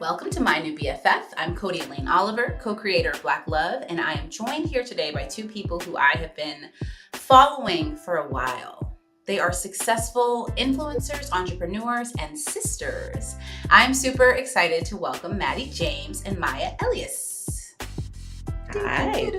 Welcome to My New BFF. I'm Codie Elaine Oliver, co-creator of Black Love, and I am joined here today by two people who I have been following for a while. They are successful influencers, entrepreneurs, and sisters. I'm super excited to welcome Mattie James and Maya Elious. Hi.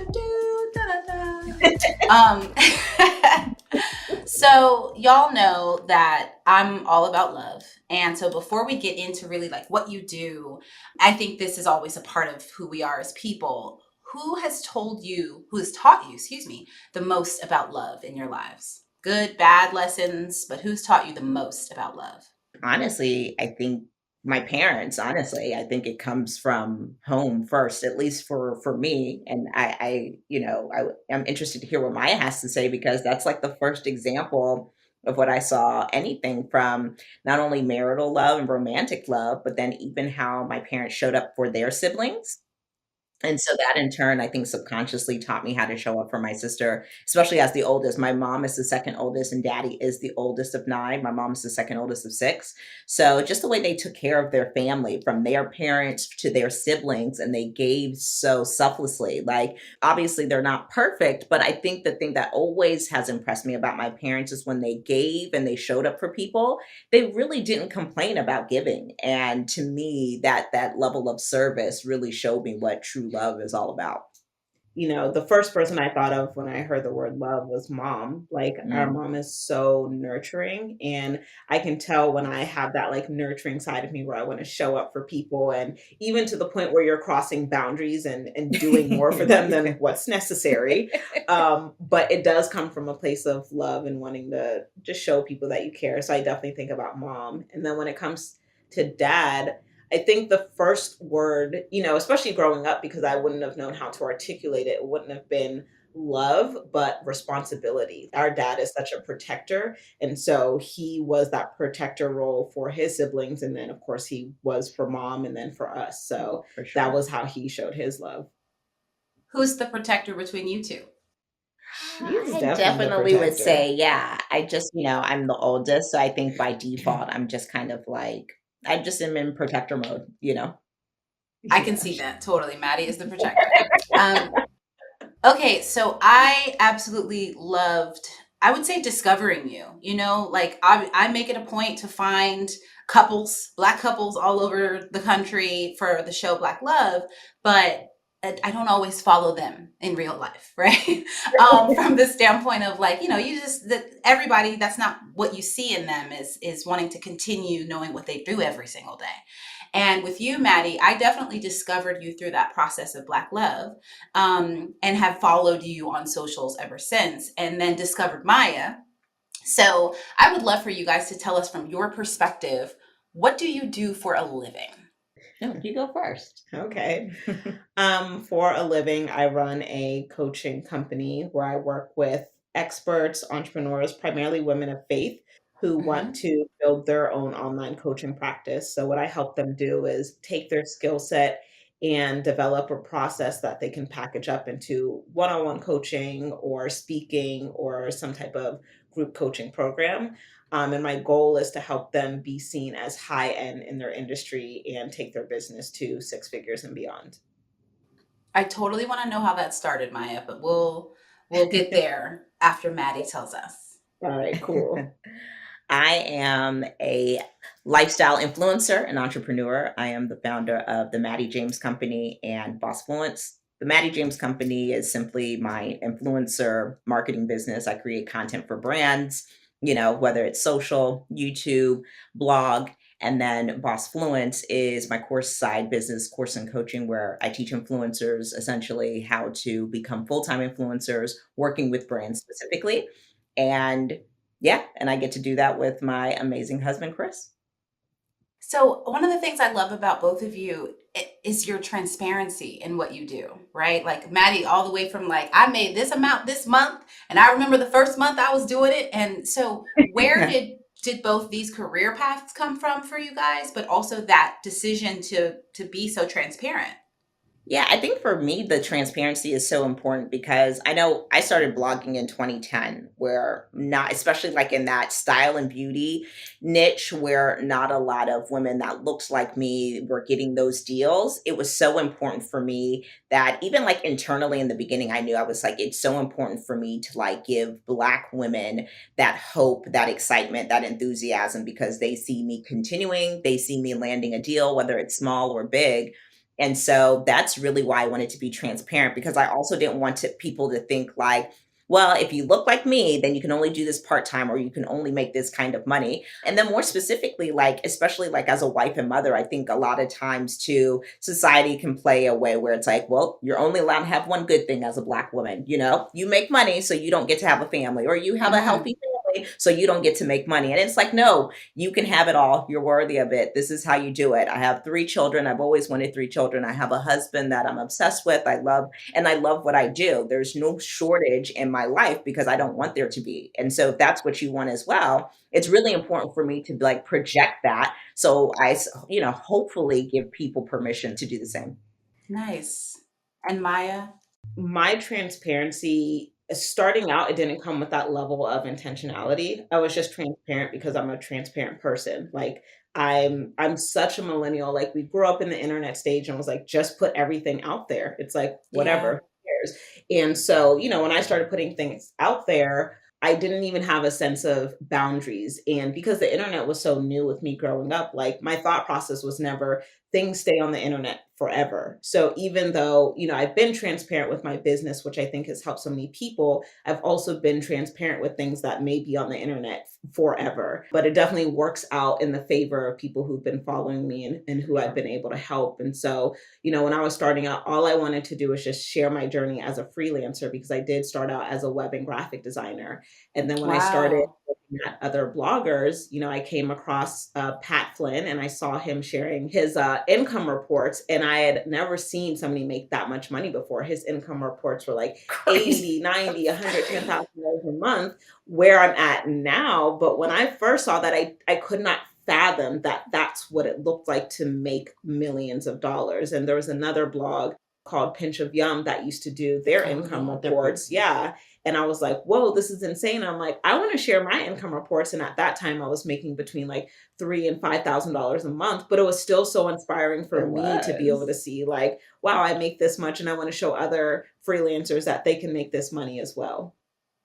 So y'all know that I'm all about love. And so before we get into really like what you do, I think this is always a part of who we are as people. Who has taught you, the most about love in your lives? Good, bad lessons, but who's taught you the most about love? Honestly, I think my parents, honestly, I think it comes from home first, at least for me. And I'm interested to hear what Maya has to say because that's like the first example of what I saw anything from not only marital love and romantic love, but then even how my parents showed up for their siblings. And so that in turn, I think subconsciously taught me how to show up for my sister, especially as the oldest. My mom is the second oldest and daddy is the oldest of nine. My mom is the second oldest of six. So just the way they took care of their family from their parents to their siblings and they gave so selflessly. Like obviously they're not perfect, but I think the thing that always has impressed me about my parents is when they gave and they showed up for people, they really didn't complain about giving. And to me, that level of service really showed me what true love is all about. The first person I thought of when I heard the word love was mom. Like our Mm. mom is so nurturing, and I can tell when I have that like nurturing side of me where I want to show up for people, and even to the point where you're crossing boundaries and doing more for them than what's necessary. But it does come from a place of love and wanting to just show people that you care. So I definitely think about mom. And then when it comes to dad, I think the first word, especially growing up, because I wouldn't have known how to articulate it, it wouldn't have been love, but responsibility. Our dad is such a protector. And so he was that protector role for his siblings. And then, of course, he was for mom and then for us. So For that sure. was how he showed his love. Who's the protector between you two? She's I definitely the definitely would protector. say, yeah. I just, I'm the oldest, so I think by default, I'm just kind of like, I just am in protector mode. I can Yeah. see that totally. Mattie is the protector. Okay, so I absolutely loved, I would say, discovering you. Like I make it a point to find couples, Black couples all over the country for the show Black Love, but I don't always follow them in real life, right? From the standpoint of like, you just that everybody, that's not what you see in them is wanting to continue knowing what they do every single day. And with you, Mattie, I definitely discovered you through that process of Black Love, and have followed you on socials ever since, and then discovered Maya. So I would love for you guys to tell us from your perspective, what do you do for a living? No, you go first. Okay. For a living, I run a coaching company where I work with experts, entrepreneurs, primarily women of faith, who want Mm-hmm. to build their own online coaching practice. So, what I help them do is take their skill set and develop a process that they can package up into one on one coaching or speaking or some type of group coaching program. And my goal is to help them be seen as high end in their industry and take their business to six figures and beyond. I totally want to know how that started, Maya, but we'll get there after Mattie tells us. All right, cool. I am a lifestyle influencer and entrepreneur. I am the founder of the Mattie James Company and Bossfluence. The Mattie James Company is simply my influencer marketing business. I create content for brands, whether it's social, YouTube, blog. And then Bossfluence is my course side business, course and coaching, where I teach influencers essentially how to become full time influencers, working with brands specifically. And yeah, and I get to do that with my amazing husband, Chris. So, one of the things I love about both of you is your transparency in what you do, right? Like Mattie, all the way from like, I made this amount this month, and I remember the first month I was doing it. And so, where did both these career paths come from for you guys, but also that decision to be so transparent? Yeah, I think for me, the transparency is so important because I know I started blogging in 2010, where not, especially like in that style and beauty niche, where not a lot of women that looked like me were getting those deals. It was so important for me that even like internally in the beginning, I knew I was like, it's so important for me to like give Black women that hope, that excitement, that enthusiasm because they see me continuing, they see me landing a deal, whether it's small or big, and so that's really why I wanted to be transparent because I also didn't want people to think like, well, if you look like me, then you can only do this part time or you can only make this kind of money. And then more specifically, like, especially like as a wife and mother, I think a lot of times too, society can play a way where it's like, well, you're only allowed to have one good thing as a Black woman. You know, you make money, so you don't get to have a family, or you have a Mm-hmm. healthy family, so you don't get to make money. And it's like, no, you can have it all. You're worthy of it. This is how you do it. I have 3 children. I've always wanted 3 children. I have a husband that I'm obsessed with. And I love what I do. There's no shortage in my life because I don't want there to be. And so if that's what you want as well, it's really important for me to like project that. So hopefully give people permission to do the same. Nice. And Maya? My transparency, starting out, it didn't come with that level of intentionality. I was just transparent because I'm a transparent person. Like I'm such a millennial. Like we grew up in the internet stage and was like, just put everything out there. It's like Yeah. whatever, who cares? And so, when I started putting things out there, I didn't even have a sense of boundaries. And because the internet was so new with me growing up, like my thought process was never things stay on the internet forever. So even though, I've been transparent with my business, which I think has helped so many people, I've also been transparent with things that may be on the internet forever. But it definitely works out in the favor of people who've been following me and who I've Yeah. been able to help. And so, when I was starting out, all I wanted to do was just share my journey as a freelancer because I did start out as a web and graphic designer. And then when I started Wow. looking at other bloggers, I came across Pat Flynn and I saw him sharing his income reports. And I had never seen somebody make that much money before. His income reports were like Crazy. 80, 90, $110,000 a month, where I'm at now. But when I first saw that, I could not fathom that that's what it looked like to make millions of dollars. And there was another blog called Pinch of Yum that used to do their Oh, income yeah. reports. Yeah. And I was like, whoa, this is insane. I'm like, I want to share my income reports. And at that time I was making between like $3,000 and $5,000 a month, but it was still so inspiring for It me to be able to was. see like, wow, I make this much and I want to show other freelancers that they can make this money as well.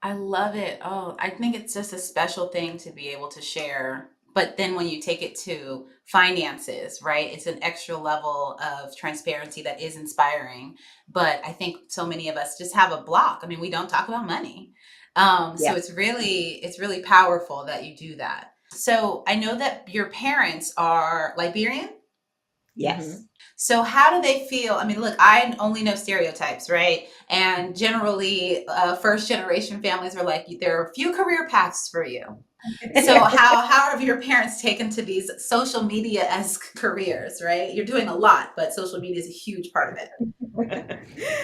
I love it. Oh, I think it's just a special thing to be able to share. But then when you take it to finances, right, it's an extra level of transparency that is inspiring. But I think so many of us just have a block. I mean, we don't talk about money. So Yeah. it's really powerful that you do that. So I know that your parents are Liberian. Yes. Hmm. So how do they feel? I mean, look, I only know stereotypes, right? And generally, first generation families are like, there are a few career paths for you. So Yeah. how have your parents taken to these social media as careers, right? You're doing a lot, but social media is a huge part of it.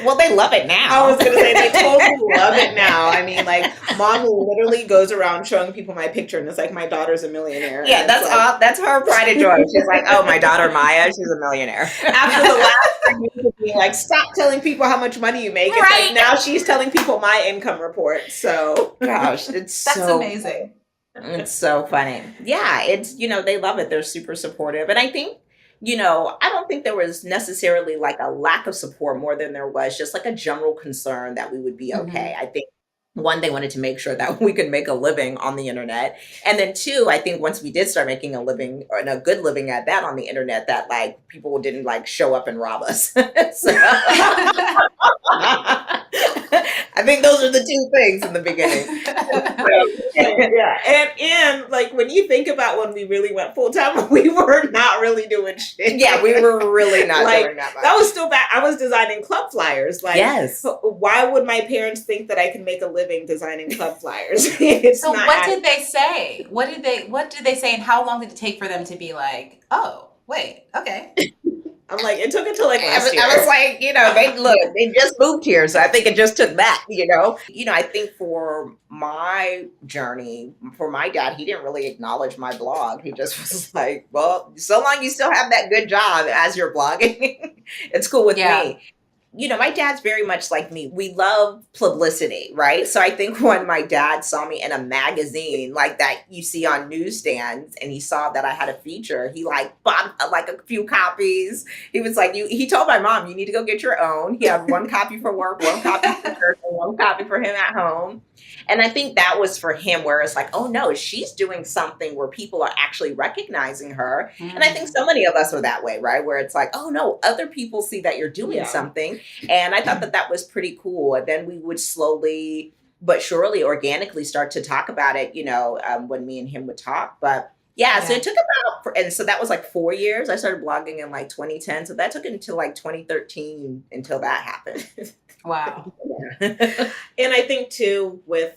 Well, they love it I now. was gonna say they totally love it now. I mean, like mom literally goes around showing people my picture and it's like my daughter's a millionaire. And Yeah, it's that's like all. That's her pride and joy. She's like, oh, my daughter Maya, she's a millionaire. after the last 3 years of being like, stop telling people how much money you make. It's like Right. now she's telling people my income report. So Gosh, it's That's so amazing. it's so funny. Yeah, they love it. They're super supportive. And I think, I don't think there was necessarily like a lack of support more than there was just like a general concern that we would be okay. Hmm. I think one, they wanted to make sure that we could make a living on the internet. And then two, I think once we did start making a living or a good living at that on the internet, that like people didn't like show up and rob us. So I think those are the two things in the beginning. yeah, and like when you think about when we really went full time, we were not really doing shit. Yeah, we were really not Like doing that much. that was still back. I was designing club flyers. Like, Yes. why would my parents think that I can make a living designing club flyers? It's So not. what did they say? What did they say and how long did it take for them to be like, "Oh, wait, okay." I'm like, it took until like last year. I was like, they just moved here, so I think it just took that, I think for my journey, for my dad, he didn't really acknowledge my blog. He just was like, well, so long you still have that good job as you're blogging, it's cool with Yeah. me. My dad's very much like me. We love publicity, right? So I think when my dad saw me in a magazine like that you see on newsstands, and he saw that I had a feature, he like bought like a few copies. He was like, he told my mom, you need to go get your own. He had one copy for work, one copy for church, and one copy for him at home. And I think that was for him, where it's like, oh no, she's doing something where people are actually recognizing her. And I think so many of us are that way, right? Where it's like, oh no, other people see that you're doing something. And I thought that that was pretty cool. And then we would slowly but surely organically start to talk about it, when me and him would talk. But so it took about, and so that was like 4 years. I started blogging in like 2010. So that took until like 2013 until that happened. Wow. And I think too, with,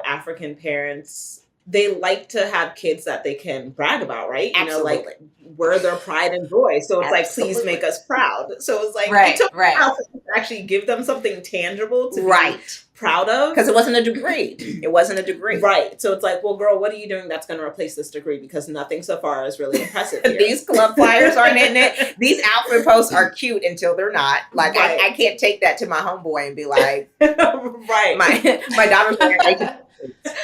African parents, they like to have kids that they can brag about, right? Absolutely. Like we're their pride and joy. So it's like, please make us proud. So it's like, it took a while to actually give them something tangible to be proud of. Because it wasn't a degree. It wasn't a degree. Right. So it's like, well, girl, what are you doing that's going to replace this degree? Because nothing so far is really impressive here. These club flyers aren't in it. These outfit posts are cute until they're not. Like, I can't take that to my homeboy and be like, my daughter's wearing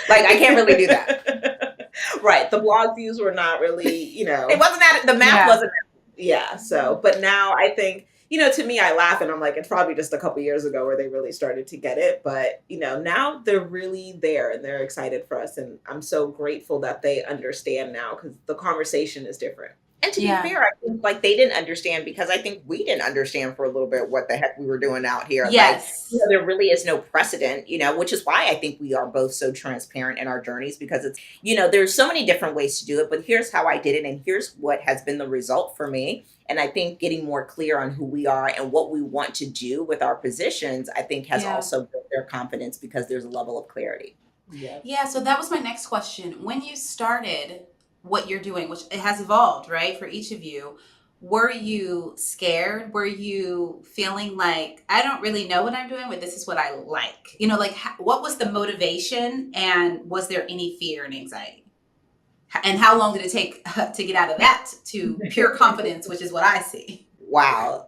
like, I can't really do that. Right. The blog views were not really, It wasn't that, the math wasn't that. Yeah. So, but now I think, to me, I laugh and I'm like, it's probably just a couple years ago where they really started to get it. But, now they're really there and they're excited for us. And I'm so grateful that they understand now, because the conversation is different. And to be fair, I think like they didn't understand, because I think we didn't understand for a little bit what the heck we were doing out here. Yes. Like, there really is no precedent, which is why I think we are both so transparent in our journeys, because it's, there's so many different ways to do it, but here's how I did it. And here's what has been the result for me. And I think getting more clear on who we are and what we want to do with our positions, I think has also built their confidence, because there's a level of clarity. Yeah. So that was my next question. When you started what you're doing, which it has evolved, right, for each of you, were you scared? Were you feeling like, I don't really know what I'm doing, but this is what I like? What was the motivation, and was there any fear and anxiety? And how long did it take to get out of that to pure confidence, which is what I see? Wow.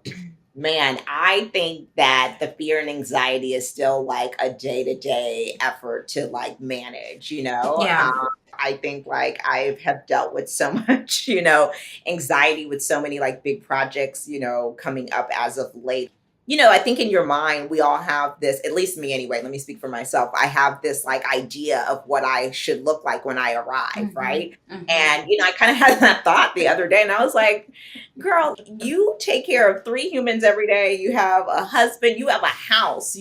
Man, I think that the fear and anxiety is still like a day-to-day effort to like manage, Yeah. I think like I have dealt with so much, anxiety with so many like big projects, coming up as of late. I think in your mind, we all have this, at least me anyway, let me speak for myself. I have this like idea of what I should look like when I arrive, right? And, I kind of had that thought the other day, and I was like, girl, you take care of 3 humans every day. You have a husband, you have a house,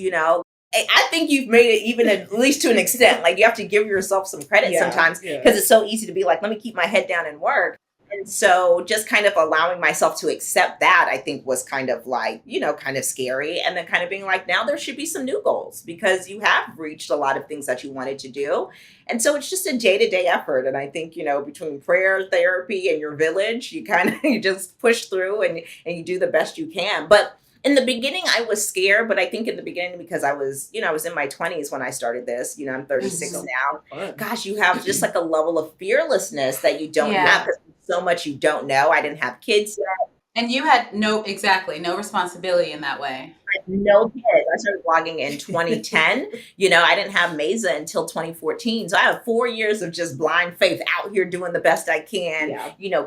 I think you've made it, even at least to an extent. Like, you have to give yourself some credit sometimes, because it's so easy to be like, let me keep my head down and work. And so just kind of allowing myself to accept that, I think, was kind of like, kind of scary. And then kind of being like, now there should be some new goals, because you have reached a lot of things that you wanted to do. And so it's just a day-to-day effort. And I think, between prayer, therapy, and your village, you you just push through and you do the best you can. But in the beginning, I was scared, but I think in the beginning, because I was in my 20s when I started this, I'm 36 now. Gosh, you have just like a level of fearlessness that you don't have, because so much you don't know. I didn't have kids yet. And you had no responsibility in that way. I had no kids. I started blogging in 2010. I didn't have Mesa until 2014. So I have 4 years of just blind faith out here doing the best I can,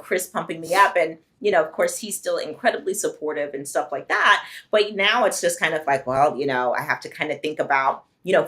Chris pumping me up. And, of course, he's still incredibly supportive and stuff like that. But now it's just kind of like, well, I have to kind of think about,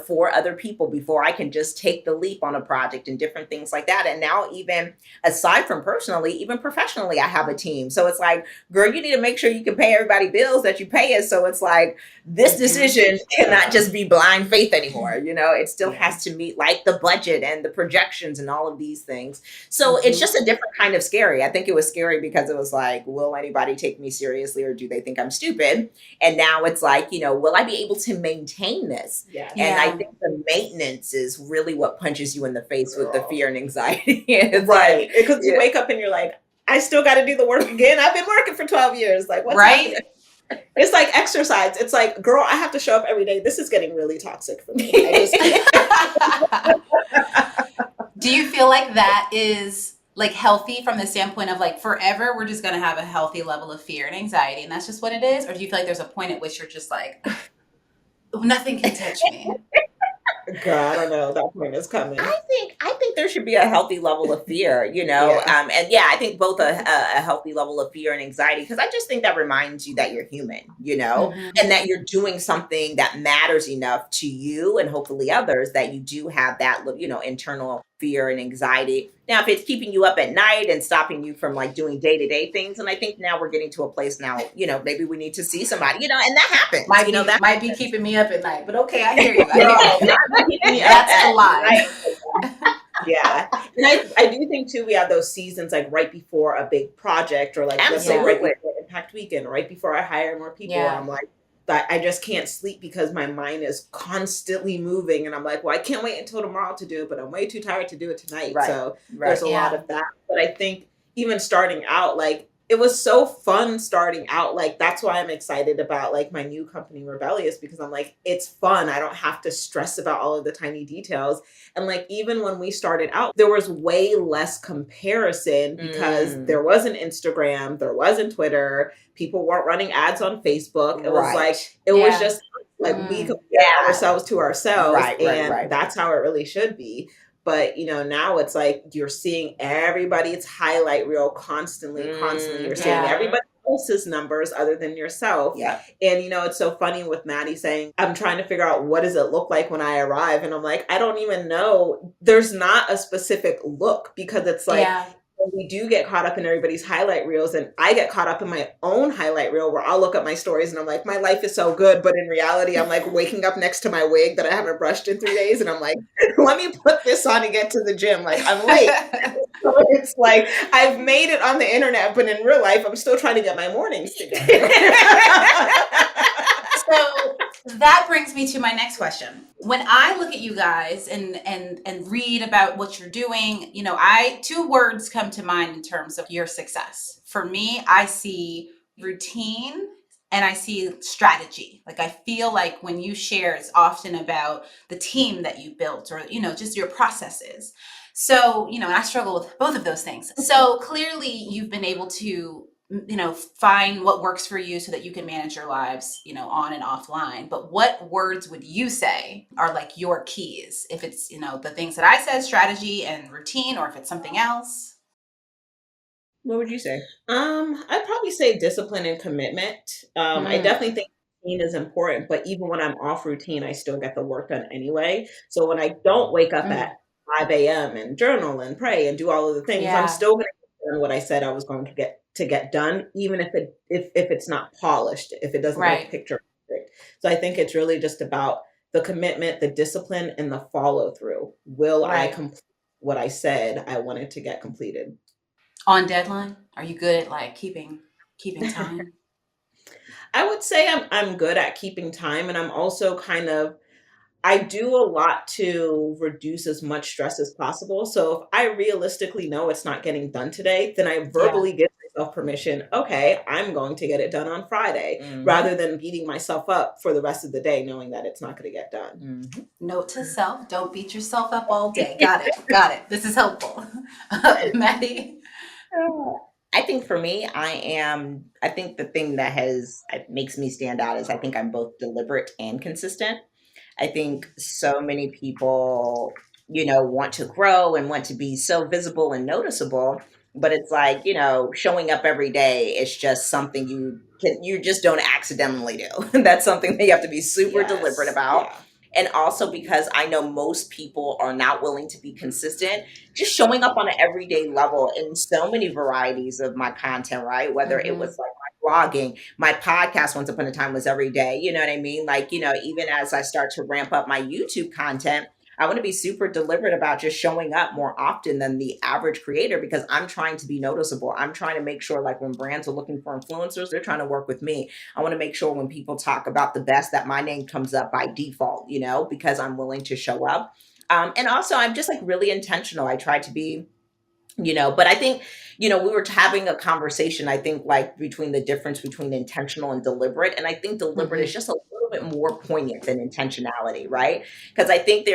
4 other people before I can just take the leap on a project and different things like that. And now, even aside from personally, even professionally, I have a team. So it's like, girl, you need to make sure you can pay everybody bills that you pay us. So it's like, this decision cannot just be blind faith anymore. It still has to meet like the budget and the projections and all of these things. So it's just a different kind of scary. I think it was scary because it was like, will anybody take me seriously, or do they think I'm stupid? And now it's like, will I be able to maintain this? And I think the maintenance is really what punches you in the face with the fear and anxiety. Right. Because you wake up and you're like, I still got to do the work again. I've been working for 12 years. Like, what's Right? happening? It's like exercise. It's like, girl, I have to show up every day. This is getting really toxic for me. I just can't. Do you feel like that is like healthy from the standpoint of like forever we're just going to have a healthy level of fear and anxiety and that's just what it is? Or do you feel like there's a point at which you're just like, nothing can touch me? Girl, I don't know. That point is coming. I think there should be a healthy level of fear, Yeah. and yeah, I think both a healthy level of fear and anxiety, because I just think that reminds you that you're human, Mhm. and that you're doing something that matters enough to you and hopefully others that you do have that, internal fear and anxiety. Now, if it's keeping you up at night and stopping you from like doing day-to-day things, and I think now we're getting to a place now, maybe we need to see somebody, and that happens, that Might be keeping me up at night, but okay, I hear you. I Girl, hear you. not keeping me up That's at a lie. night. Yeah. And I do think too, we have those seasons like right before a big project, or like let's say right Absolutely. before Impact Weekend, right before I hire more people, Yeah. where I'm like, that I just can't sleep because my mind is constantly moving, and I'm like, well, I can't wait until tomorrow to do it, but I'm way too tired to do it tonight. Right. So Right. there's a lot Yeah. of that. But I think even starting out, like, it was so fun starting out. Like, that's why I'm excited about like my new company, Rebellious, because I'm like, it's fun. I don't have to stress about all of the tiny details. And like, even when we started out, there was way less comparison because there wasn't Instagram, there wasn't Twitter, people weren't running ads on Facebook. It was Right. like, it was just like we compare ourselves to ourselves. Right, and right. that's how it really should be. But now it's like you're seeing everybody's highlight reel constantly. You're seeing Yeah. everybody else's numbers other than yourself. Yeah. And it's so funny with Mattie saying, I'm trying to figure out what does it look like when I arrive. And I'm like, I don't even know. There's not a specific look, because it's like, when we do get caught up in everybody's highlight reels, and I get caught up in my own highlight reel where I'll look at my stories and I'm like, my life is so good. But in reality, I'm like waking up next to my wig that I haven't brushed in 3 days. And I'm like, let me put this on and get to the gym. Like, I'm late. So it's like, I've made it on the internet, but in real life, I'm still trying to get my mornings together. So that brings me to my next question. When I look at you guys and read about what you're doing, two words come to mind in terms of your success. For me, I see routine and I see strategy. Like, I feel like when you share, it's often about the team that you built, or, just your processes. So, and I struggle with both of those things. So clearly you've been able to find what works for you so that you can manage your lives, on and offline. But what words would you say are like your keys? If it's, the things that I said, strategy and routine, or if it's something else? What would you say? I'd probably say discipline and commitment. I definitely think routine is important, but even when I'm off routine, I still get the work done anyway. So when I don't wake up at 5 a.m. and journal and pray and do all of the things, I'm still going to get done what I said I was going to get done, even if it's not polished, if it doesn't look picture perfect. So I think it's really just about the commitment, the discipline, and the follow through. Will I complete what I said I wanted to get completed? On deadline? Are you good at like keeping time? I would say I'm good at keeping time, and I'm also I do a lot to reduce as much stress as possible. So if I realistically know it's not getting done today, then I verbally give myself permission. Okay, I'm going to get it done on Friday, rather than beating myself up for the rest of the day, knowing that it's not going to get done. Note to self: don't beat yourself up all day. Got it. This is helpful. Mattie? I think for me, I think the thing that makes me stand out is I think I'm both deliberate and consistent. I think so many people, want to grow and want to be so visible and noticeable, but it's like, showing up every day is just something you just don't accidentally do. That's something that you have to be super deliberate about. Yeah. And also because I know most people are not willing to be consistent, just showing up on an everyday level in so many varieties of my content, right? Whether it was like my blogging, my podcast once upon a time was every day, you know what I mean? Like, even as I start to ramp up my YouTube content, I want to be super deliberate about just showing up more often than the average creator, because I'm trying to be noticeable. I'm trying to make sure, like, when brands are looking for influencers, they're trying to work with me. I want to make sure when people talk about the best that my name comes up by default, because I'm willing to show up. And also I'm just like really intentional. I try to be But I think, we were having a conversation, I think, like between the difference between intentional and deliberate. And I think deliberate is Mhm. just a little bit more poignant than intentionality, right? Because I think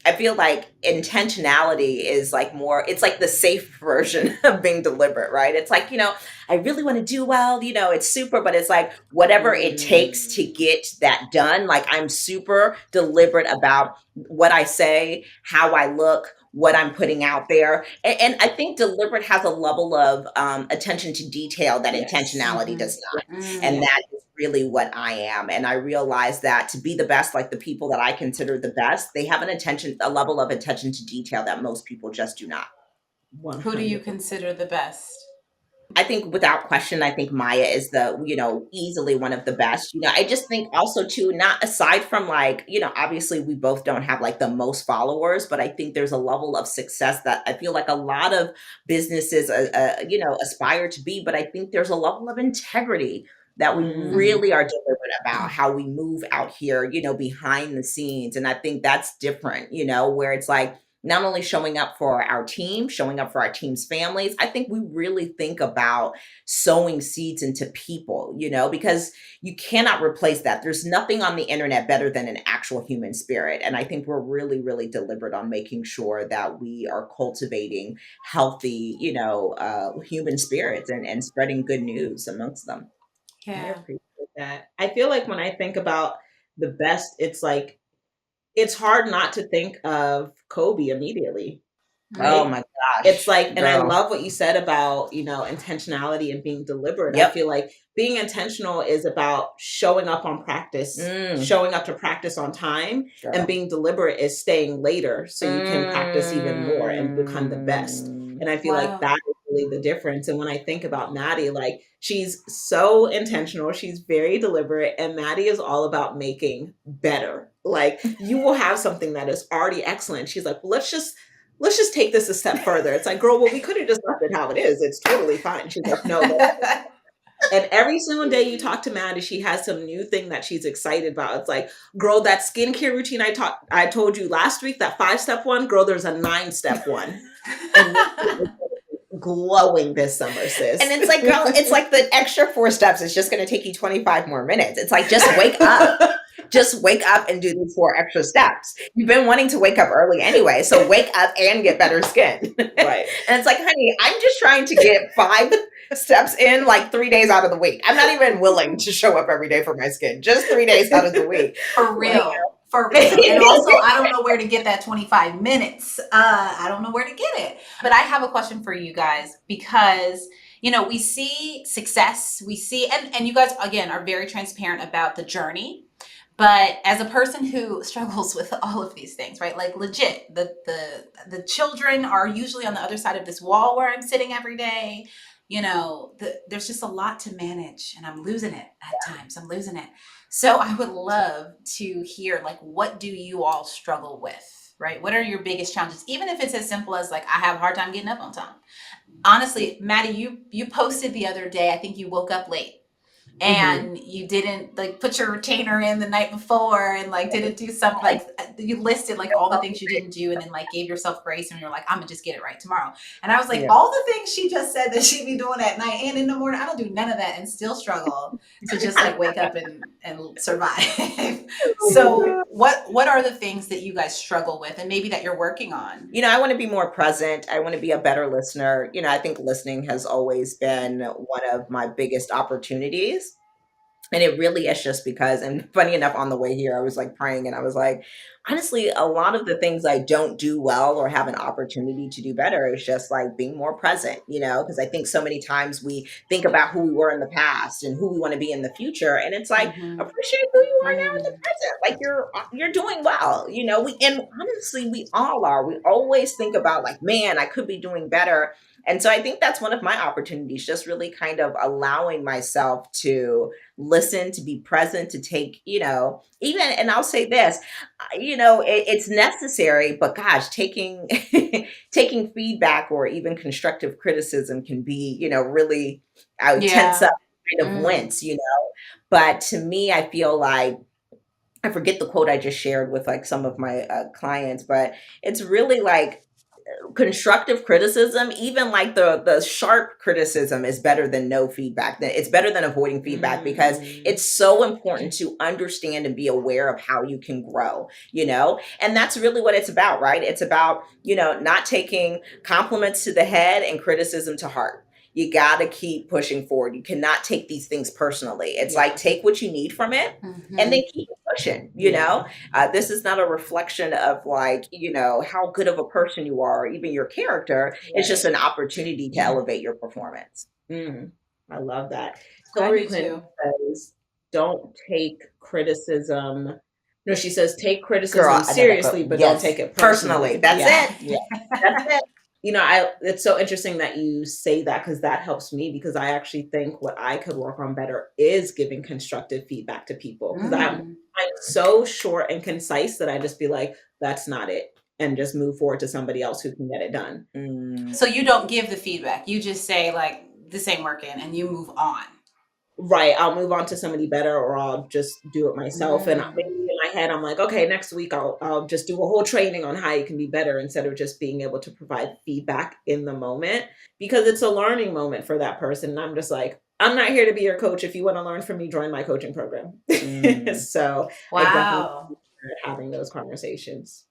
I feel like intentionality is like more, it's like the safe version of being deliberate, right? It's like, I really want to do well, it's super, but it's like whatever it takes to get that done. Like I'm super deliberate about what I say, how I look, what I'm putting out there. And I think deliberate has a level of attention to detail that Yes. intentionality does not. And Mm. that is really what I am. And I realize that to be the best, like the people that I consider the best, they have a level of attention to detail that most people just do not. Who do you 100%. consider the best? I think without question, I think Maya is easily one of the best. I just think also too, not aside from like, obviously we both don't have like the most followers, but I think there's a level of success that I feel like a lot of businesses, aspire to be. But I think there's a level of integrity that we Mhm. really are deliberate about how we move out here, behind the scenes. And I think that's different, where it's like, not only showing up for our team, showing up for our team's families, I think we really think about sowing seeds into people, because you cannot replace that. There's nothing on the internet better than an actual human spirit. And I think we're really, really deliberate on making sure that we are cultivating healthy, human spirits and spreading good news amongst them. I Yeah. appreciate that. I feel like when I think about the best, it's like it's hard not to think of Kobe immediately, Oh right? Mhm. my It's gosh, like, and I girl. love what you said about, intentionality and being deliberate. I Yep. feel like being intentional is about showing up on practice, Mm, showing up to practice on time, and girl. being deliberate is staying later so you can practice even more and become the best. Mm. And I feel like Wow. that is really the difference. And when I think about Mattie, like she's so intentional, she's very deliberate, and Mattie is all about making better. Like you will have something that is already excellent. She's like, well, let's just take this a step further. It's like, girl, well, we could have just left it how it is. It's totally fine. She's like, no, and every single day you talk to Maddie, she has some new thing that she's excited about. It's like, girl, that skincare routine I told you last week, that 5-step one, girl, there's a 9-step one. And glowing this summer, sis. And it's like, girl, it's like the extra 4 steps is just going to take you 25 more minutes. It's like, just wake up. Just wake up and do these 4 extra steps. You've been wanting to wake up early anyway, so wake up and get better skin. Right. And it's like, honey, I'm just trying to get 5 steps in like 3 days out of the week. I'm not even willing to show up every day for my skin, just 3 days out of the week. For real. For real. And also, I don't know where to get that 25 minutes. I don't know where to get it. But I have a question for you guys because, we see success. We see, and you guys, again, are very transparent about the journey. But as a person who struggles with all of these things, right? Like legit, the children are usually on the other side of this wall where I'm sitting every day. There's just a lot to manage, and I'm losing it at times. I'm losing it. So I would love to hear, like, what do you all struggle with, right? What are your biggest challenges? Even if it's as simple as like, I have a hard time getting up on time. Honestly, Mattie, you posted the other day, I think you woke up late Mhm. and you didn't like put your retainer in the night before and like didn't do something, like you listed like all the things you didn't do and then like gave yourself grace and you're like, I'm gonna just get it right tomorrow. And I was like, Yeah. all the things she just said that she'd be doing at night and in the morning, I don't do none of that and still struggle to just like wake up and survive. So what are the things that you guys struggle with and maybe that you're working on? I want to be more present. I want to be a better listener. I think listening has always been one of my biggest opportunities. And it really is just because, and funny enough, on the way here, I was like praying and I was like, honestly, a lot of the things I don't do well or have an opportunity to do better is just like being more present, because I think so many times we think about who we were in the past and who we want to be in the future. And it's like, Mm-hmm. appreciate who you are now in the Mm. present. Like you're doing well, and honestly, we all are. We always think about like, man, I could be doing better. And so I think that's one of my opportunities, just really kind of allowing myself to listen, to be present, to take, even, and I'll say this, it's necessary, but gosh, taking, taking feedback or even constructive criticism can be, really, I would tense Yeah. up, kind of Mm. wince, but to me, I feel like, I forget the quote I just shared with like some of my clients, but it's really like, constructive criticism, even like the sharp criticism, is better than no feedback. It's better than avoiding feedback because it's so important to understand and be aware of how you can grow, and that's really what it's about, right? It's about, not taking compliments to the head and criticism to heart. You got to keep pushing forward. You cannot take these things personally. It's like, take what you need from it and then keep pushing, this is not a reflection of like, how good of a person you are, or even your character. It's just an opportunity to elevate your performance. I love that. I Hillary do Clinton too. says, don't take criticism. No, she says, take criticism Girl, seriously, but don't take it personally. That's it. Yeah. That's it. It's so interesting that you say that, because that helps me, because I actually think what I could work on better is giving constructive feedback to people, because I'm so short and concise that I just be like, that's not it, and just move forward to somebody else who can get it done. So you don't give the feedback. You just say like, this ain't working, and you move on. Right. I'll move on to somebody better, or I'll just do it myself. And maybe in my head, I'm like, okay, next week I'll just do a whole training on how you can be better, instead of just being able to provide feedback in the moment, because it's a learning moment for that person. And I'm just like, I'm not here to be your coach. If you want to learn from me, join my coaching program. So I definitely having those conversations.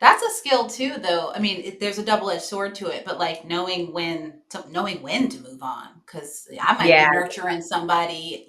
That's a skill too, though. I mean, there's a double-edged sword to it, but like knowing when to move on, because I might be nurturing somebody,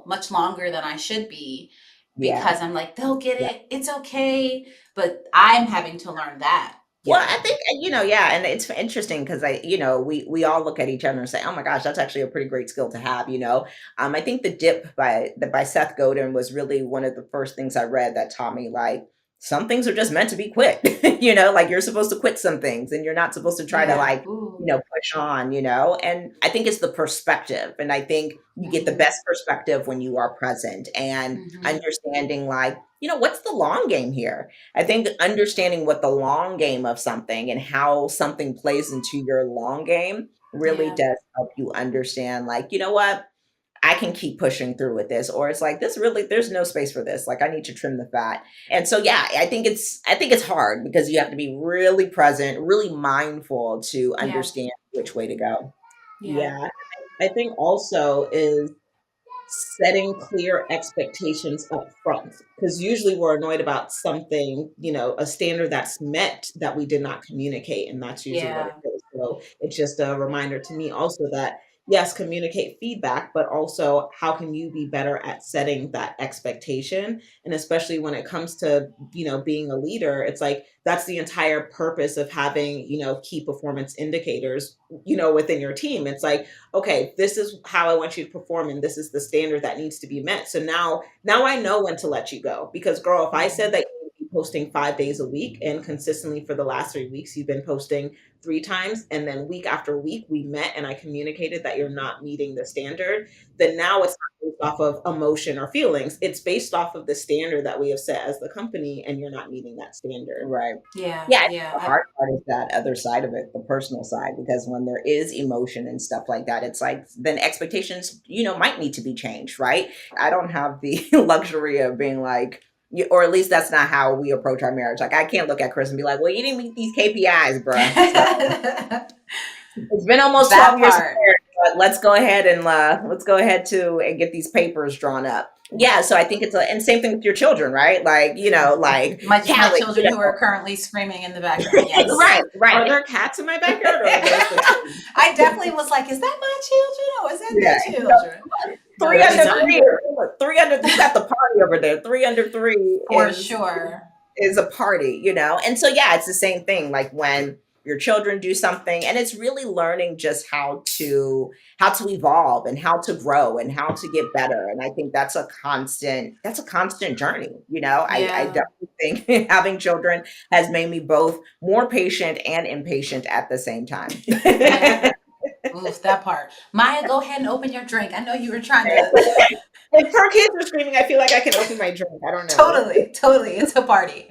much longer than I should be, because I'm like, they'll get it, it's okay, but I'm having to learn that. Well, I think, and it's interesting because we all look at each other and say, oh my gosh, that's actually a pretty great skill to have, I think The Dip by Seth Godin was really one of the first things I read that taught me, like, some things are just meant to be quit, like you're supposed to quit some things and you're not supposed to try to like, push on, and I think it's the perspective. And I think you get the best perspective when you are present and understanding like, what's the long game here? I think understanding what the long game of something and how something plays into your long game really does help you understand, like, you know what? I can keep pushing through with this, or it's like, this really, there's no space for this. Like, I need to trim the fat. And so, I think it's hard because you have to be really present, really mindful to understand which way to go. Yeah. I think also is setting clear expectations up front, because usually we're annoyed about something, a standard that's met that we did not communicate, and that's usually what it is. So it's just a reminder to me also that, yes, communicate feedback, but also how can you be better at setting that expectation? And especially when it comes to, being a leader, it's like, that's the entire purpose of having, key performance indicators, within your team. It's like, okay, this is how I want you to perform, and this is the standard that needs to be met. So now I know when to let you go. Because girl, if I said that you would be posting 5 days a week, and consistently for the last 3 weeks you've been posting 3 times, and then week after week we met and I communicated that you're not meeting the standard, then now it's not based off of emotion or feelings. It's based off of the standard that we have set as the company, and you're not meeting that standard. Right. I think the hard part is that other side of it, the personal side, because when there is emotion and stuff like that, it's like, then expectations, might need to be changed, right? I don't have the luxury of being like, or at least that's not how we approach our marriage. Like, I can't look at Chris and be like, well, you didn't meet these KPIs, bro. So, it's been almost 12 years, but let's go ahead and and get these papers drawn up. Yeah, so I think and same thing with your children, right? Like, like my children who are currently screaming in the background. Yes. right. Are there cats in my backyard? Or I definitely was like, is that my children or is that their children? 3 under 3. 3 under 3. You got the party over there. 3 under 3 for sure is a party, And so it's the same thing. Like when your children do something, and it's really learning just how to evolve and how to grow and how to get better. And I think that's a constant journey. I definitely think having children has made me both more patient and impatient at the same time. Oof, that part. Maya, go ahead and open your drink. I know you were trying to. If her kids are screaming, I feel like I can open my drink. I don't know. Totally. It's a party.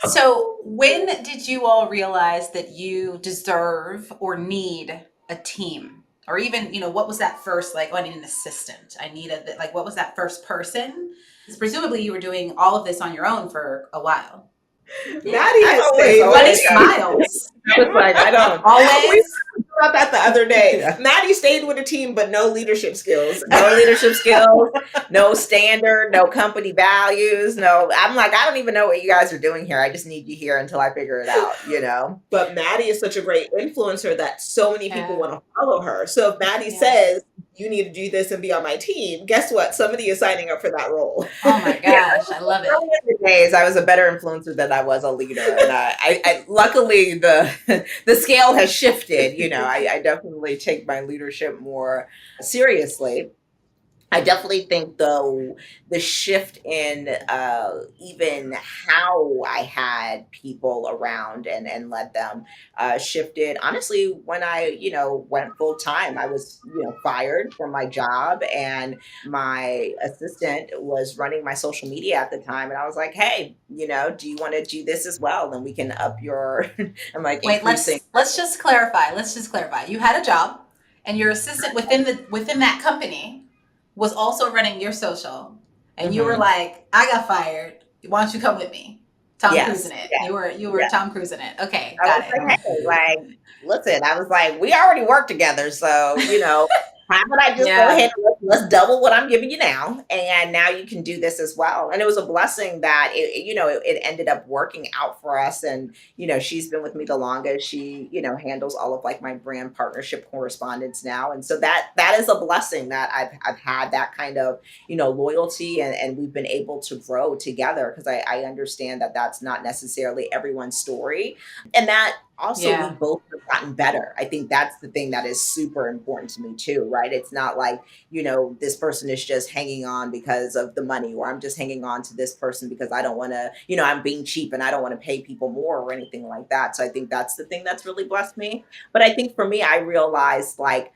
So when did you all realize that you deserve or need a team? Or even, what was that first, like, oh, I need an assistant. What was that first person? Because presumably you were doing all of this on your own for a while. Mattie I'm has always stayed Funny with smiles. I was like, I don't. We Always. talked about that the other day. Yeah. Mattie stayed with a team, but no leadership skills. No leadership skills, no standard, no company values. No, I'm like, I don't even know what you guys are doing here. I just need you here until I figure it out, you know? But Mattie is such a great influencer that so many people Yeah. want to follow her. So if Mattie Yeah. says, you need to do this and be on my team, guess what? Somebody is signing up for that role. Oh my gosh, I love it. Early in the days, I was a better influencer than I was a leader, and I luckily the scale has shifted. You know, I definitely take my leadership more seriously. I definitely think though the shift in even how I had people around and led them shifted honestly when I, you know, went full time. I was, you know, fired from my job, and my assistant was running my social media at the time, and I was like, hey, you know, do you want to do this as well? Then we can up your I'm like Wait, increasing. let's just clarify. Let's just clarify. You had a job, and your assistant within that company was also running your social, and you were Mhm. like, "I got fired. Why don't you come with me?" Tom Yes. Cruising it. Yeah. You were Tom Cruising it. Okay, I was got it. like, hey, like, listen, I was like, we already work together. So, you know, how about I just go Yeah. ahead and let's double what I'm giving you now. And now you can do this as well. And it was a blessing that you know, it ended up working out for us. And, you know, she's been with me the longest. She, you know, handles all of like my brand partnership correspondence now. And so that is a blessing that I've had that kind of, you know, loyalty, and we've been able to grow together, because I understand that that's not necessarily everyone's story, and that also we Yeah. both have gotten better. I think that's the thing that is super important to me too, right? It's not like, you know, this person is just hanging on because of the money, or I'm just hanging on to this person because I don't want to, you know, I'm being cheap and I don't want to pay people more or anything like that. So I think that's the thing that's really blessed me. But I think for me, I realized like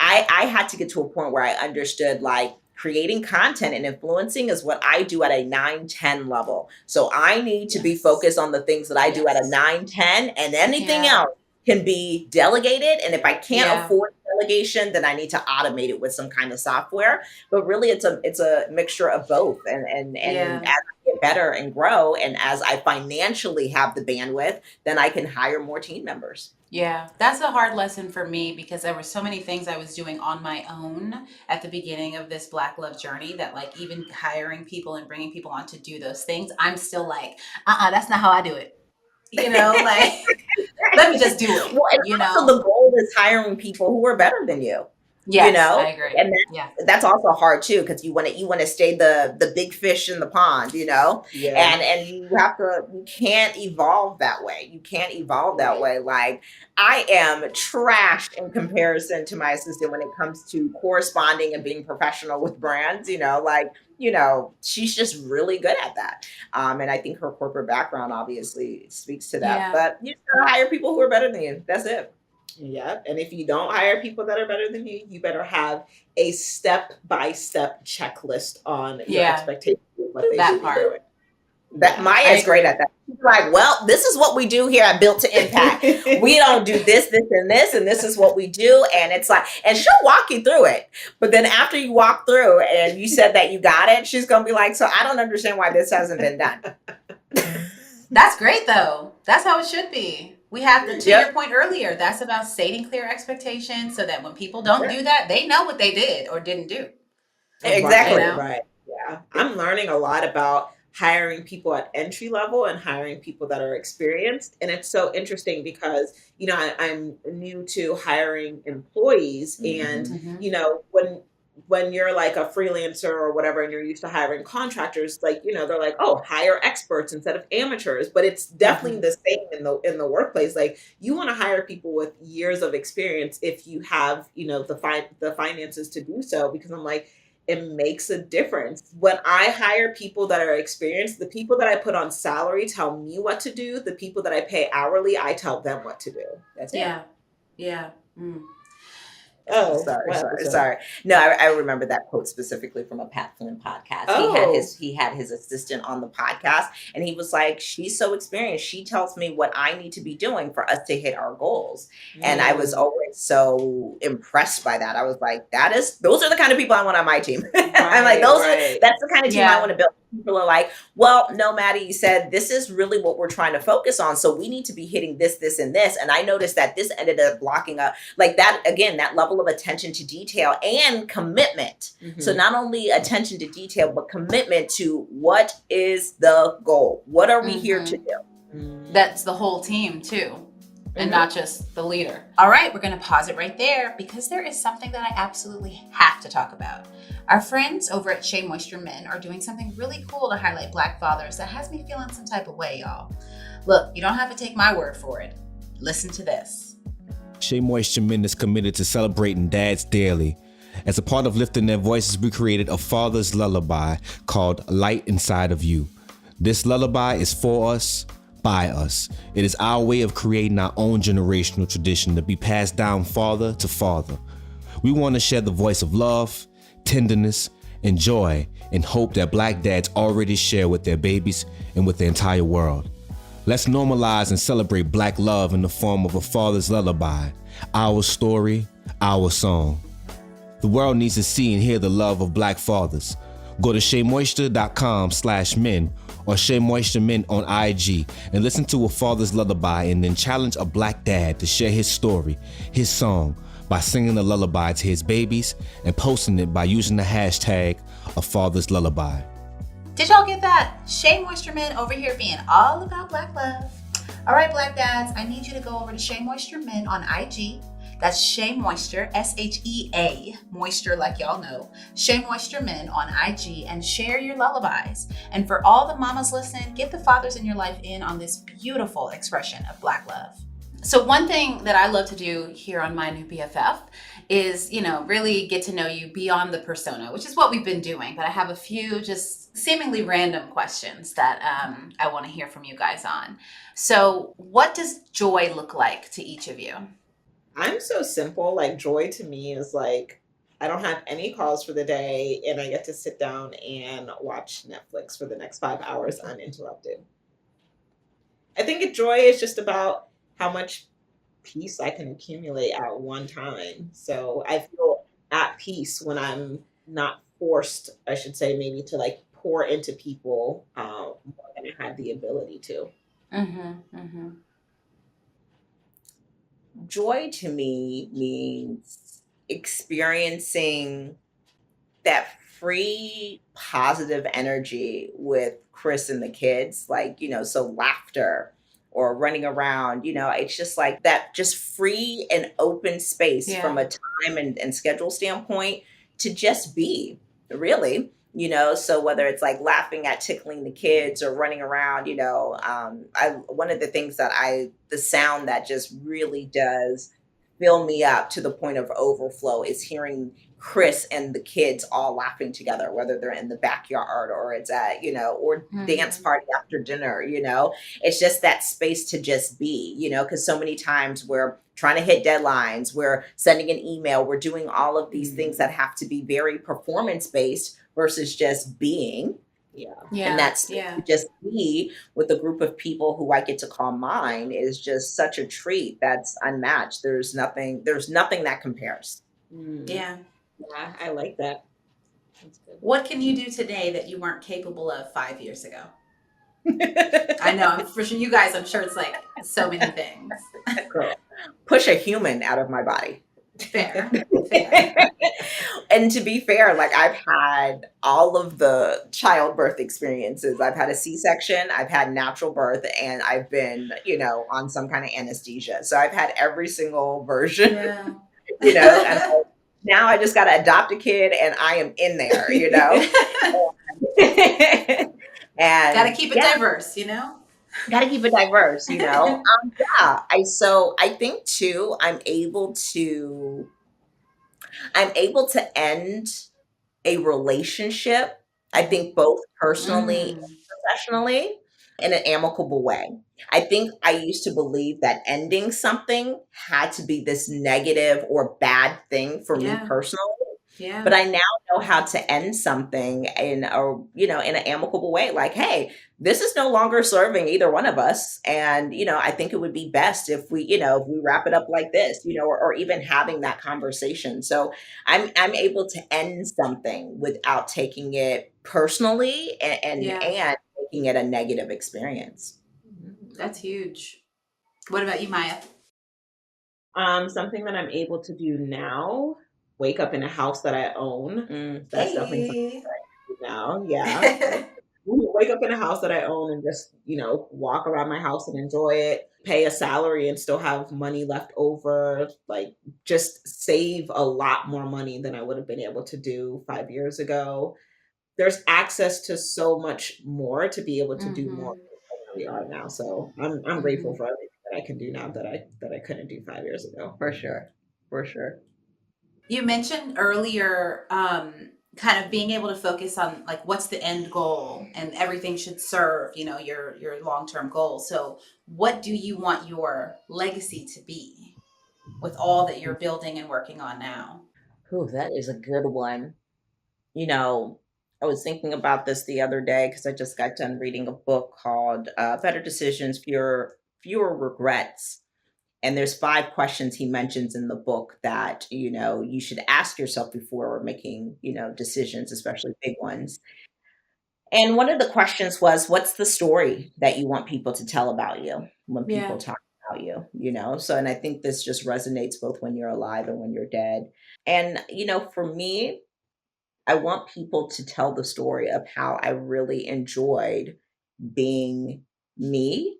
I had to get to a point where I understood like creating content and influencing is what I do at a 9-10 level. So I need to be Yes. focused on the things that I do at a Yes. 9-10, and anything Yeah. else can be delegated. And if I can't Yeah. afford delegation, then I need to automate it with some kind of software. But really it's a mixture of both. And as Yeah. I get better and grow, and as I financially have the bandwidth, then I can hire more team members. Yeah, that's a hard lesson for me because there were so many things I was doing on my own at the beginning of this Black love journey that, like, even hiring people and bringing people on to do those things, I'm still like, that's not how I do it. Like, let me just do it, Well, and also the goal is hiring people who are better than you Yes, know? I agree. And Yeah. that's also hard too, because you want to stay the big fish in the pond, you know? Yeah. And you can't evolve that way. You can't evolve that way. Like, I am trash in comparison to my assistant when it comes to corresponding and being professional with brands, you know, like, you know, she's just really good at that. And I think her corporate background obviously speaks to that. Yeah. But you just gotta hire people who are better than you. That's it. Yep. And if you don't hire people that are better than you better have a step-by-step checklist on your Yeah. expectations of what they That should be part. doing. That Yeah. Maya I is great agree. at that. She's like, well, this is what we do here at Built to Impact. We don't do this, and this is what we do. And it's like, and she'll walk you through it. But then after you walk through and you said that you got it, she's going to be like, so I don't understand why this hasn't been done. That's great, though. That's how it should be. We have to Yep. your point earlier, that's about stating clear expectations so that when people don't do that, they know what they did or didn't do. Exactly. Right. Yeah. I'm learning a lot about hiring people at entry level and hiring people that are experienced. And it's so interesting because, you know, I'm new to hiring employees. And, Mhm. you know, when you're like a freelancer or whatever, and you're used to hiring contractors, like, you know, they're like, oh, hire experts instead of amateurs. But it's definitely the same in the workplace. Like, you want to hire people with years of experience if you have, you know, the finances to do so, because I'm like, it makes a difference. When I hire people that are experienced, the people that I put on salary tell me what to do. The people that I pay hourly, I tell them what to do. That's it. Yeah. Yeah. Mm. Oh, Sorry, what sorry, episode? sorry. No, I remember that quote specifically from a Pat Flynn podcast. Oh. He had his assistant on the podcast, and he was like, she's so experienced. She tells me what I need to be doing for us to hit our goals. And I was always so impressed by that. I was like, those are the kind of people I want on my team. I'm like, that's the kind of team I want to build. people are like, well, no, Mattie, you said this is really what we're trying to focus on. So we need to be hitting this, this, and this. And I noticed that this ended up blocking up like that, again, that level of attention to detail and commitment. So not only attention to detail, but commitment to what is the goal? What are we here to do? That's the whole team too. And not just the leader. All right, we're gonna pause it right there because there is something that I absolutely have to talk about. Our friends over at Shea Moisture Men are doing something really cool to highlight Black fathers that has me feeling some type of way, y'all. Look, you don't have to take my word for it. Listen to this. Shea Moisture Men is committed to celebrating dads daily. As a part of lifting their voices, we created a father's lullaby called Light Inside of You. This lullaby is for us, by us. It is our way of creating our own generational tradition to be passed down father to father. We want to share the voice of love, tenderness, and joy, and hope that Black dads already share with their babies and with the entire world. Let's normalize and celebrate Black love in the form of a father's lullaby, our story, our song. The world needs to see and hear the love of Black fathers. Go to sheamoisture.com/men or Shea Moisture Men on IG and listen to a father's lullaby and then challenge a Black dad to share his story, his song, by singing the lullaby to his babies and posting it by using the hashtag A Father's Lullaby. Did y'all get that? Shea Moisture Men over here being all about Black love. All right, Black dads, I need you to go over to Shea Moisture Men on IG. That's Shea Moisture, SHEA, moisture like y'all know. Shea Moisture Men on IG and share your lullabies. And for all the mamas listening, get the fathers in your life in on this beautiful expression of Black love. So one thing that I love to do here on My New BFF is, really get to know you beyond the persona, which is what we've been doing. But I have a few just seemingly random questions that I want to hear from you guys on. So what does joy look like to each of you? I'm so simple. Like, joy to me is like, I don't have any calls for the day and I get to sit down and watch Netflix for the next 5 hours uninterrupted. I think joy is just about how much peace I can accumulate at one time. So I feel at peace when I'm not forced, I should say, maybe to like pour into people more than I have the ability to. Joy to me means experiencing that free, positive energy with Chris and the kids, so laughter or running around, it's just like that, just free and open space from a time and schedule standpoint to just be, really. So whether it's like laughing at tickling the kids or running around, one of the things the sound that just really does fill me up to the point of overflow is hearing Chris and the kids all laughing together, whether they're in the backyard or it's at, or dance party after dinner, it's just that space to just be, because so many times we're trying to hit deadlines, we're sending an email, we're doing all of these things that have to be very performance based versus just being. And that's just be with a group of people who I get to call mine is just such a treat that's unmatched. There's nothing that compares. Yeah, I like that. That's good. What can you do today that you weren't capable of 5 years ago? I know, for sure, you guys, I'm sure it's like so many things. Girl, push a human out of my body. Fair. And to be fair, like I've had all of the childbirth experiences. I've had a C-section, I've had natural birth, and I've been, on some kind of anesthesia. So I've had every single version, and now I just got to adopt a kid and I am in there, and gotta keep it diverse, Got to keep it diverse, So I think too, I'm able to end a relationship. I think both personally and professionally in an amicable way. I think I used to believe that ending something had to be this negative or bad thing for me personally. Yeah. But I now know how to end something in an amicable way. Like, hey, this is no longer serving either one of us. And, I think it would be best if we wrap it up like this, or even having that conversation. So I'm able to end something without taking it personally and Yeah, making it a negative experience. that's huge. What about you, Maya? Something that I'm able to do now, wake up in a house that I own. That's definitely something Hey. that I do now. Yeah. Wake up in a house that I own and just, walk around my house and enjoy it, pay a salary and still have money left over, like just save a lot more money than I would have been able to do 5 years ago. There's access to so much more to be able to do more Hmm. than we are now. So I'm grateful Hmm. for everything that I can do now that I couldn't do 5 years ago. For sure. For sure. You mentioned earlier kind of being able to focus on like what's the end goal and everything should serve, your long-term goal. So what do you want your legacy to be with all that you're building and working on now? Ooh, that is a good one. You know, I was thinking about this the other day because I just got done reading a book called Better Decisions, Fewer Regrets. And there's 5 questions he mentions in the book that, you should ask yourself before making, decisions, especially big ones. And one of the questions was, what's the story that you want people to tell about you when people Yeah. talk about you? So, and I think this just resonates both when you're alive and when you're dead. And, for me, I want people to tell the story of how I really enjoyed being me,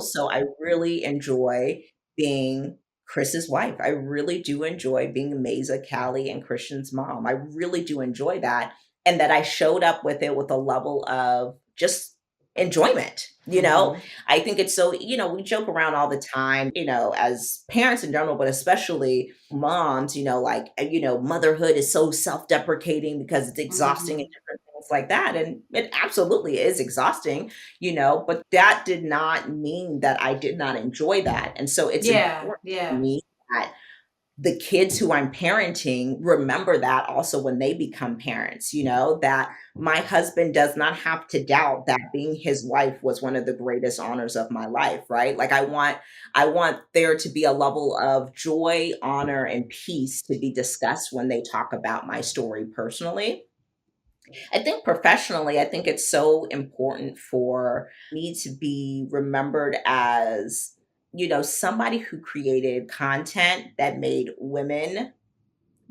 So I really enjoy being Chris's wife. I really do enjoy being Mesa, Callie, and Christian's mom. I really do enjoy that. And that I showed up with it with a level of just enjoyment. Mhm. I think it's so, we joke around all the time, as parents in general, but especially moms, motherhood is so self deprecating because it's exhausting and Hmm. different things like that. And it absolutely is exhausting, but that did not mean that I did not enjoy that. And so it's Yeah. important to Yeah. me that the kids who I'm parenting remember that also when they become parents, that my husband does not have to doubt that being his wife was one of the greatest honors of my life, right? Like I want there to be a level of joy, honor, and peace to be discussed when they talk about my story personally. I think professionally, I think it's so important for me to be remembered as, somebody who created content that made women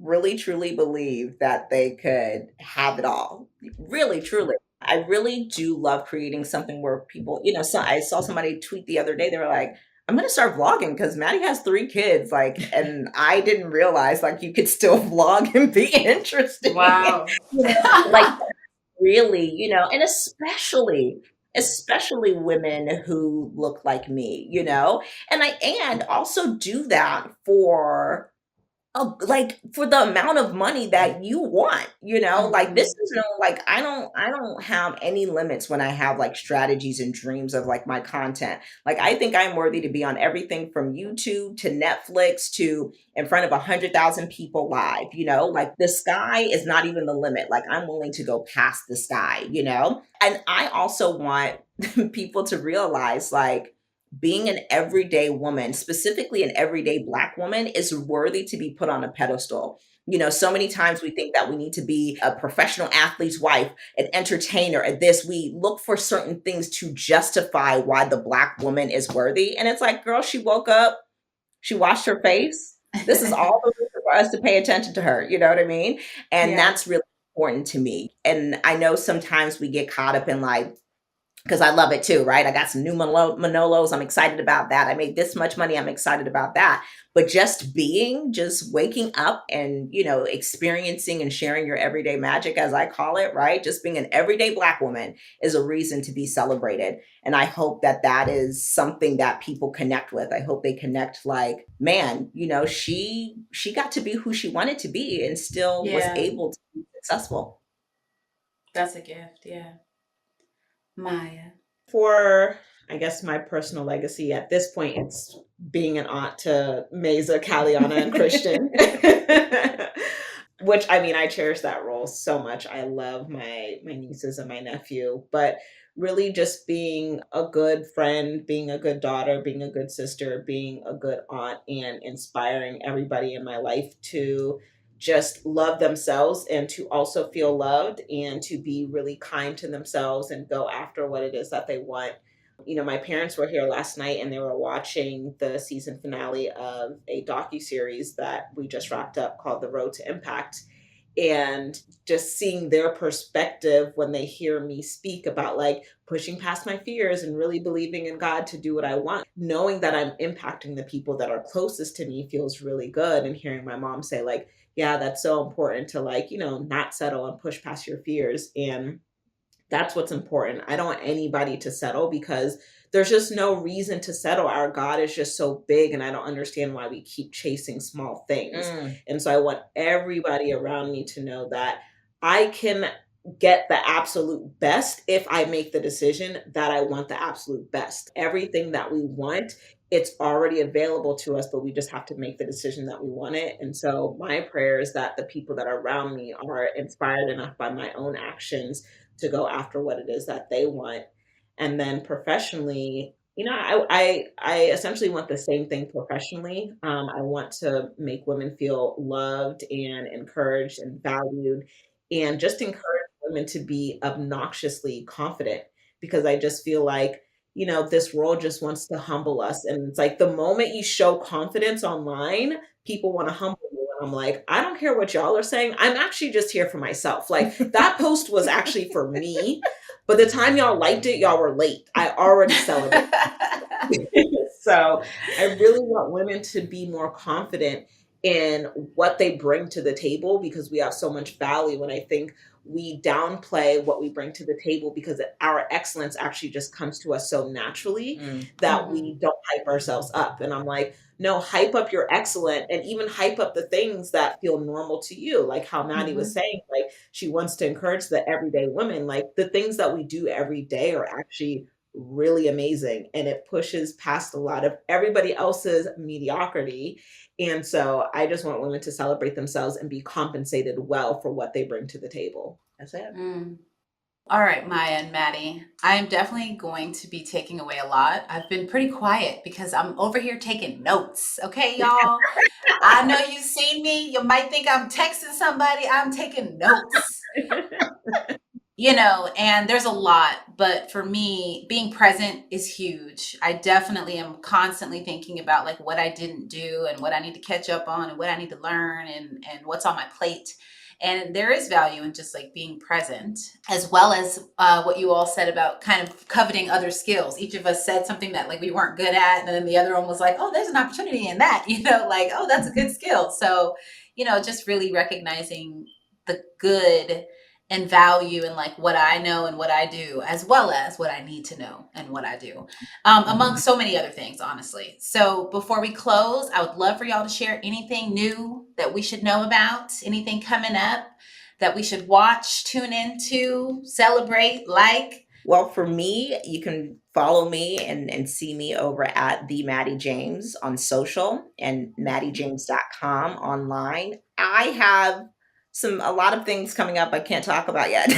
really truly believe that they could have it all. Really, truly. I really do love creating something where people, so I saw somebody tweet the other day, they were like, I'm gonna start vlogging because Mattie has 3 kids, like, and I didn't realize like you could still vlog and be interesting. Wow. Like really, and especially women who look like me, and also do that for like for the amount of money that you want, like this Hmm. is no like I don't have any limits when I have like strategies and dreams of like my content. Like I think I'm worthy to be on everything from YouTube to Netflix to in front of 100,000 people live, like the sky is not even the limit. Like I'm willing to go past the sky, And I also want people to realize like being an everyday woman, specifically an everyday Black woman, is worthy to be put on a pedestal. So many times we think that we need to be a professional athlete's wife, an entertainer, and this. We look for certain things to justify why the Black woman is worthy. And it's like, girl, she woke up, she washed her face. This is all the reason for us to pay attention to her. You know what I mean? And Yeah. that's really important to me. And I know sometimes we get caught up in like, because I love it too, right? I got some new Manolos. I'm excited about that. I made this much money. I'm excited about that. But just waking up and, experiencing and sharing your everyday magic, as I call it, right? Just being an everyday Black woman is a reason to be celebrated. And I hope that that is something that people connect with. I hope they connect like, man, she got to be who she wanted to be and still was Yeah. able to be successful. That's a gift. Yeah. Maya. For I guess my personal legacy at this point, it's being an aunt to Mesa, Caliana, and Christian. Which I mean, I cherish that role so much. I love my nieces and my nephew, but really just being a good friend, being a good daughter, being a good sister, being a good aunt, and inspiring everybody in my life to just love themselves and to also feel loved and to be really kind to themselves and go after what it is that they want. My parents were here last night and they were watching the season finale of a docuseries that we just wrapped up called The Road to Impact. And just seeing their perspective when they hear me speak about like pushing past my fears and really believing in God to do what I want, knowing that I'm impacting the people that are closest to me feels really good. And hearing my mom say like, yeah, that's so important to like, not settle and push past your fears. And that's what's important. I don't want anybody to settle because there's just no reason to settle. Our God is just so big, and I don't understand why we keep chasing small things. And so I want everybody around me to know that I can get the absolute best if I make the decision that I want the absolute best. Everything that we want, it's already available to us, but we just have to make the decision that we want it. And so my prayer is that the people that are around me are inspired enough by my own actions to go after what it is that they want. And then professionally, I essentially want the same thing professionally. I want to make women feel loved and encouraged and valued, and just encourage women to be obnoxiously confident, because I just feel like, this world just wants to humble us. And it's like the moment you show confidence online, people want to humble you. And I'm like, I don't care what y'all are saying. I'm actually just here for myself. Like that post was actually for me. But the time y'all liked it, y'all were late. I already celebrated. So I really want women to be more confident in what they bring to the table, because we have so much value. And I think we downplay what we bring to the table because our excellence actually just comes to us so naturally that we don't hype ourselves up. And I'm like, no, hype up your excellent, and even hype up the things that feel normal to you. Like how Mattie was saying, like she wants to encourage the everyday women, like the things that we do every day are actually really amazing, and it pushes past a lot of everybody else's mediocrity. And so I just want women to celebrate themselves and be compensated well for what they bring to the table. That's it. All right, Maya and Mattie, I am definitely going to be taking away a lot. I've been pretty quiet because I'm over here taking notes. Okay, y'all? I know you've seen me. You might think I'm texting somebody. I'm taking notes. And there's a lot, but for me, being present is huge. I definitely am constantly thinking about like what I didn't do and what I need to catch up on and what I need to learn and what's on my plate. And there is value in just like being present, as well as what you all said about kind of coveting other skills. Each of us said something that like we weren't good at, and then the other one was like, oh, there's an opportunity in that, like, oh, that's a good skill. So, just really recognizing the good and value in like what I know and what I do, as well as what I need to know and what I do, among so many other things, honestly. So before we close, I would love for y'all to share anything new that we should know about, anything coming up that we should watch, tune into, celebrate, like. Well, for me, you can follow me and see me over at the Mattie James on social and mattiejames.com online. I have a lot of things coming up I can't talk about yet.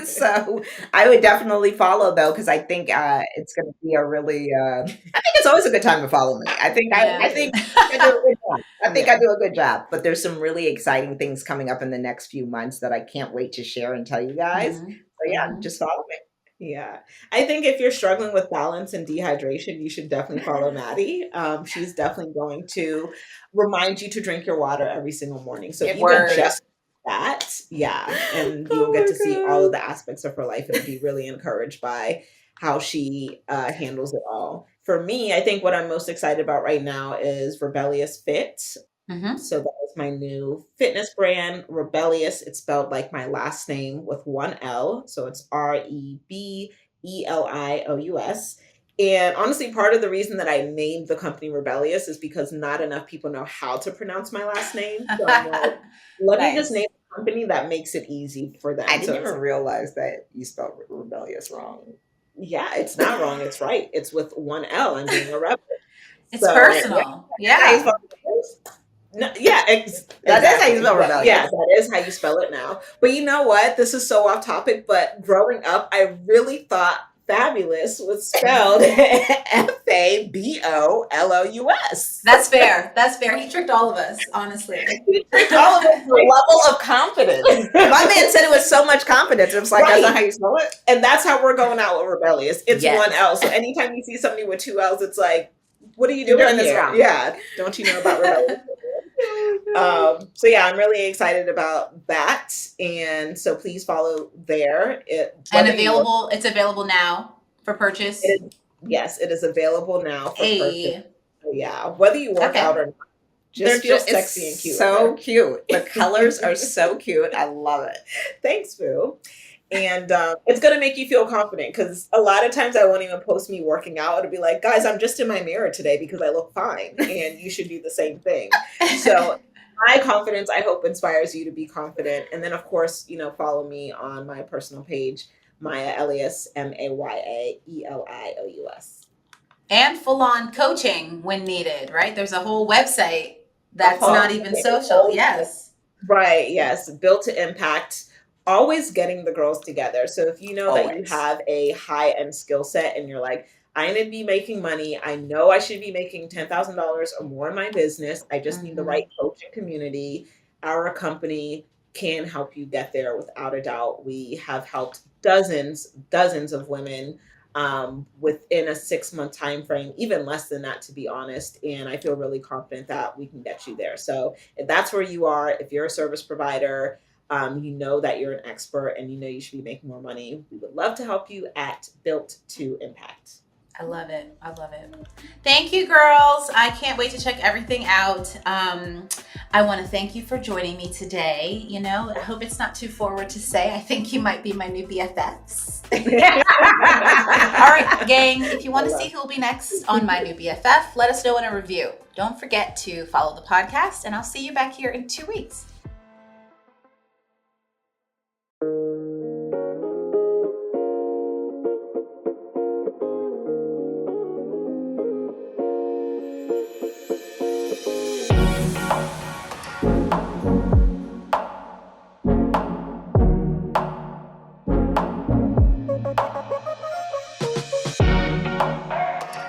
So I would definitely follow though, because I think it's going to be a really, I think it's always a good time to follow me. I think I think I do a good job. I think I do a good job, but there's some really exciting things coming up in the next few months that I can't wait to share and tell you guys. So yeah, just follow me. Yeah. I think if you're struggling with balance and dehydration, you should definitely follow Mattie. She's definitely going to remind you to drink your water every single morning. So even just that, and you'll get to see all of the aspects of her life and be really encouraged by how she handles it all. For me, I think what I'm most excited about right now is Rebellious Fit. So that is my new fitness brand, Rebellious. It's spelled like my last name with one L. So it's Rebelious. And honestly, part of the reason that I named the company Rebellious is because not enough people know how to pronounce my last name. So I'm like, let me just name a company that makes it easy for them. I didn't even realize that you spelled rebellious wrong. Yeah, it's not wrong. It's right. It's with one L. I'm being a rebel. It's personal. Yeah. No, that is how you spell rebellious. Yeah, that is how you spell it now. But you know what? This is so off topic, but growing up, I really thought fabulous was spelled Fabolous. That's fair. That's fair. He tricked all of us, honestly. He tricked all of us. Level of confidence. My man said it with so much confidence. It was like, that's not how you spell it. And that's how we're going out with Rebellious. It's Yes. one L. So anytime you see somebody with two L's, it's like, what are you You're doing doing this here? wrong. Yeah. Don't you know about Rebellious? So yeah, I'm really excited about that. And so please follow there. And available, it's available now for purchase. Yes, it is available now for Hey. purchase. So yeah, whether you work out or not, just feel sexy and cute. So cute. The colors are so cute. I love it. Thanks, Boo. And it's going to make you feel confident because a lot of times I won't even post me working out. It'll be like, guys, I'm just in my mirror today because I look fine. And you should do the same thing. So my confidence, I hope, inspires you to be confident. And then, of course, follow me on my personal page, Maya Elious, MayaElious. And full-on coaching when needed, right? There's a whole website that's not even social. Yes. Right. Yes. Built to impact. Always getting the girls together. So if you know that you have a high-end skill set and you're like, I'm going to be making money. I know I should be making $10,000 or more in my business. I just need the right coaching community. Our company can help you get there without a doubt. We have helped dozens of women within a 6-month time frame, even less than that, to be honest. And I feel really confident that we can get you there. So if that's where you are, if you're a service provider, you know that you're an expert and you know you should be making more money, we would love to help you at Built to Impact. I love it. I love it. Thank you, girls. I can't wait to check everything out. I want to thank you for joining me today. I hope it's not too forward to say. I think you might be my new BFFs. All right, gang. If you want to see who will be next on My New BFF, let us know in a review. Don't forget to follow the podcast, and I'll see you back here in 2 weeks.